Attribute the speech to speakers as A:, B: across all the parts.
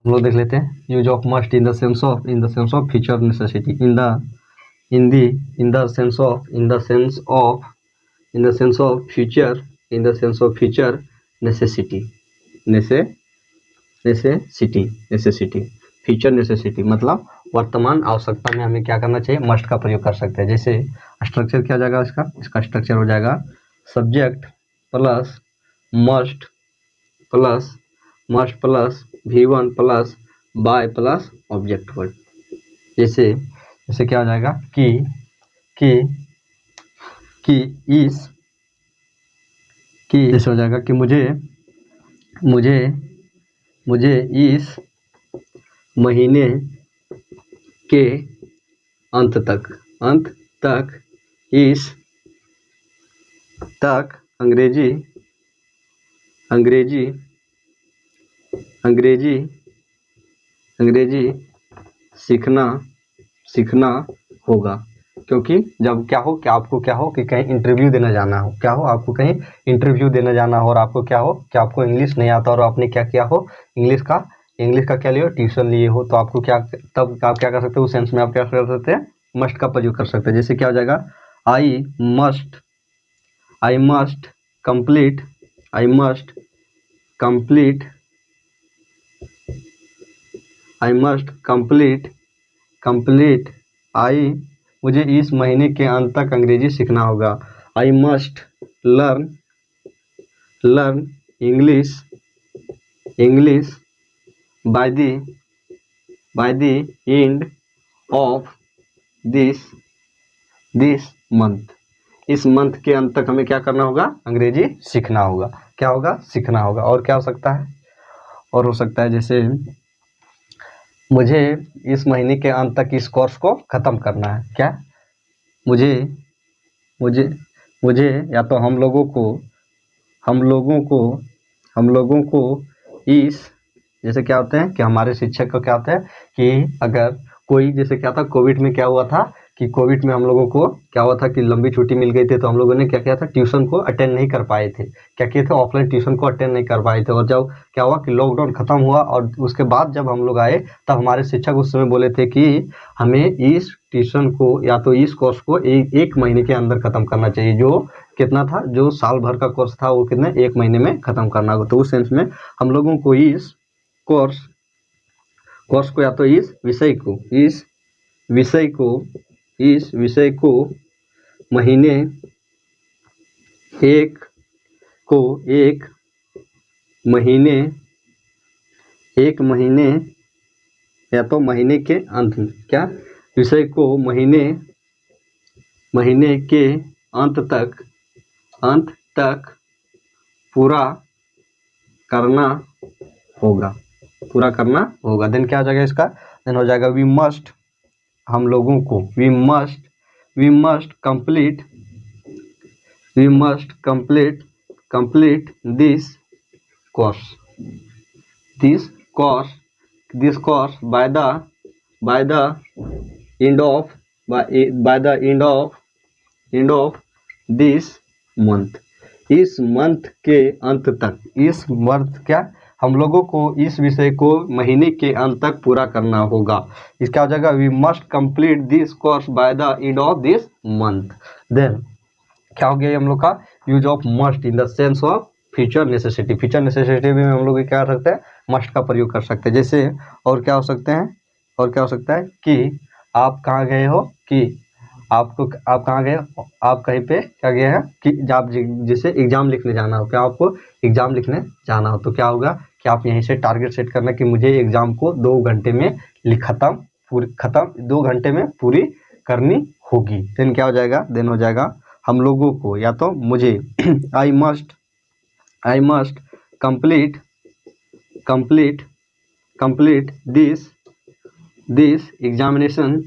A: हम लोग देख लेते हैं। Use of must in the sense of future necessity, in the sense of future necessity. Future necessity मतलब वर्तमान आवश्यकता में हमें क्या करना चाहिए, मस्ट का प्रयोग कर सकते हैं। जैसे स्ट्रक्चर क्या हो जाएगा इसका स्ट्रक्चर हो जाएगा subject plus must plus V1 plus by plus object word. जैसे क्या हो जाएगा कि जैसे हो जाएगा कि मुझे इस महीने के अंत तक अंग्रेजी सीखना होगा। क्योंकि जब क्या हो कि आपको क्या हो कि कहीं इंटरव्यू देने जाना हो, आपको कहीं इंटरव्यू देने जाना हो और आपको क्या हो कि आपको इंग्लिश नहीं आता और आपने क्या किया हो, इंग्लिश का क्या लिया हो, ट्यूशन लिए हो, तो आपको क्या, तब आप क्या कर सकते हो, उस सेंस में आप क्या कर सकते हैं, मस्ट का प्रयोग कर सकते हैं। जैसे क्या हो जाएगा आई मस्ट कंप्लीट मुझे इस महीने के अंत तक अंग्रेजी सीखना होगा। I must learn English by the end of this month. इस मंथ के अंत तक हमें क्या करना होगा, अंग्रेजी सीखना होगा। क्या होगा, सीखना होगा। और क्या हो सकता है, और हो सकता है जैसे मुझे इस महीने के अंत तक इस कोर्स को खत्म करना है। क्या, मुझे या तो हम लोगों को इस, जैसे क्या होते हैं कि हमारे शिक्षक को क्या होता है कि अगर कोई, जैसे क्या था कोविड में क्या हुआ था कि कोविड में हम लोगों को क्या हुआ था कि लंबी छुट्टी मिल गई थी, तो हम लोगों ने क्या किया था, ट्यूशन को अटेंड नहीं कर पाए थे। क्या किए थे, ऑफलाइन ट्यूशन को अटेंड नहीं कर पाए थे। और जब क्या हुआ कि लॉकडाउन खत्म हुआ और उसके बाद जब हम लोग आए, तब हमारे शिक्षक उस समय बोले थे कि हमें इस ट्यूशन को या तो इस कोर्स को एक महीने के अंदर खत्म करना चाहिए। जो कितना था, जो साल भर का कोर्स था वो कितने, एक महीने में खत्म करना होगा। तो उस सेंस में हम लोगों को इस कोर्स को या तो इस विषय को महीने एक महीने या तो महीने के अंत में, क्या, विषय को महीने के अंत तक पूरा करना होगा। देन क्या हो जाएगा इसका, देन हो जाएगा वी मस्ट, हम लोगों को we must complete this course by the end of this month। इस मंथ के अंत तक, इस मंथ क्या, हम लोगों को इस विषय को महीने के अंत तक पूरा करना होगा। इसका हो जाएगा we must complete this course by the end of this month. Then क्या हो गया हम लोग का use of must in the sense of future necessity में हम लोग क्या कर सकते हैं, मस्ट का प्रयोग कर सकते हैं। जैसे और क्या हो सकता है कि आप कहाँ गए हो, कि आप कहाँ गए, आप कहीं पे क्या गए हैं कि आप जैसे एग्जाम लिखने जाना हो, क्या आपको एग्जाम लिखने जाना हो, तो क्या होगा कि आप यहीं से टारगेट सेट करना कि मुझे एग्जाम को 2 घंटे में खत्म 2 घंटे में पूरी करनी होगी। देन क्या हो जाएगा, देन हो जाएगा हम लोगों को या तो मुझे I must complete this examination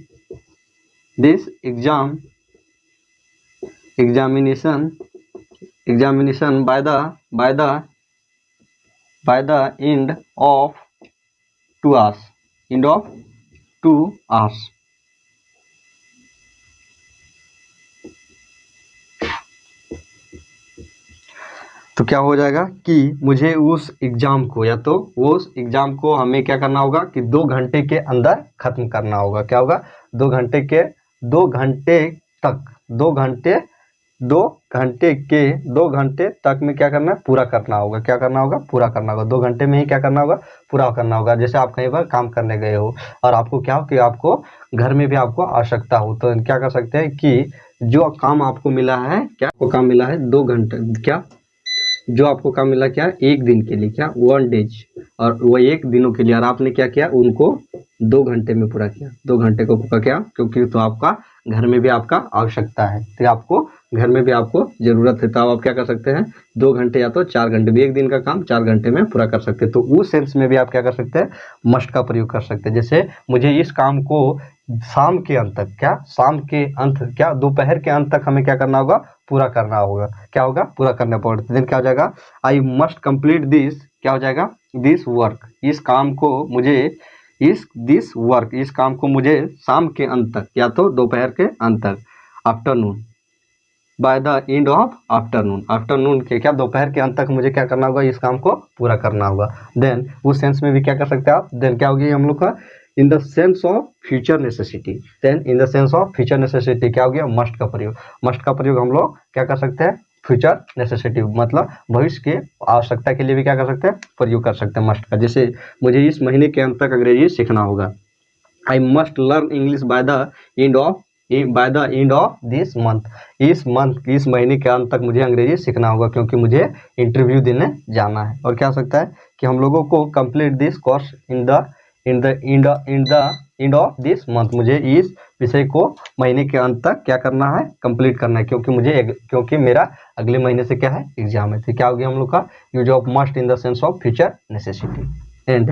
A: by the end of 2 hours। तो क्या हो जाएगा कि मुझे उस एग्ज़ाम को या तो उस एग्ज़ाम को हमें क्या करना होगा कि 2 घंटे के अंदर ख़त्म करना होगा। क्या होगा? 2 घंटे तक 2 घंटे तक में क्या करना है? पूरा करना होगा। क्या करना होगा? पूरा करना होगा। 2 घंटे में ही क्या करना होगा? पूरा करना होगा। जैसे आप कहीं पर काम करने गए हो और आपको क्या हो कि आपको घर में भी आपको आवश्यकता हो, तो क्या कर सकते हैं कि जो काम आपको मिला है, क्या आपको काम मिला है 2 घंटे, क्या जो आपको काम मिला क्या 1 दिन के लिए, क्या 1 डेज, और वो 1 दिनों के लिए, और आपने क्या किया उनको 2 घंटे में पूरा किया। 2 घंटे को पूरा किया क्योंकि तो आपका घर में भी आपका आवश्यकता है, तो आपको घर में भी आपको ज़रूरत है, तो आप क्या कर सकते हैं 2 घंटे या तो 4 घंटे भी, 1 दिन का काम 4 घंटे में पूरा कर सकते हैं। तो उस सेंस में भी आप क्या कर सकते हैं? मस्ट का प्रयोग कर सकते हैं। जैसे मुझे इस काम को शाम के अंत तक, क्या शाम के अंत, क्या दोपहर के अंत तक हमें क्या करना होगा? पूरा करना होगा। क्या होगा? पूरा करना पड़ेगा। देन क्या हो जाएगा? आई मस्ट कंप्लीट दिस, क्या हो जाएगा? दिस वर्क, इस काम को मुझे इस काम को मुझे शाम के अंत तक या तो दोपहर के अंत तक, afternoon, bye the end of afternoon के, क्या दोपहर के अंत तक मुझे क्या करना होगा? इस काम को पूरा करना होगा। देन उस सेंस में भी क्या कर सकते हैं आप? देन क्या होगी हम लोग का? In the sense of future necessity. Then in the sense of future necessity क्या हो गया? मस्ट का प्रयोग। मस्ट का प्रयोग हम लोग क्या कर सकते हैं? फ्यूचर नेसेसिटी मतलब भविष्य के आवश्यकता के लिए भी क्या कर सकते हैं? प्रयोग कर सकते हैं मस्ट का। जैसे मुझे इस महीने के अंत तक अंग्रेजी सीखना होगा। I must learn English by the end of this month. इस महीने के अंत तक मुझे अंग्रेजी सीखना होगा क्योंकि मुझे इंटरव्यू देने जाना है। और क्या हो सकता है कि हम लोगों को complete this course in the end of this month, मुझे इस विषय को महीने के अंत तक क्या करना है? कंप्लीट करना है, क्योंकि मेरा अगले महीने से क्या है? एग्जाम है। तो क्या हो गया हम लोग का? Use of must in the sense of future necessity. And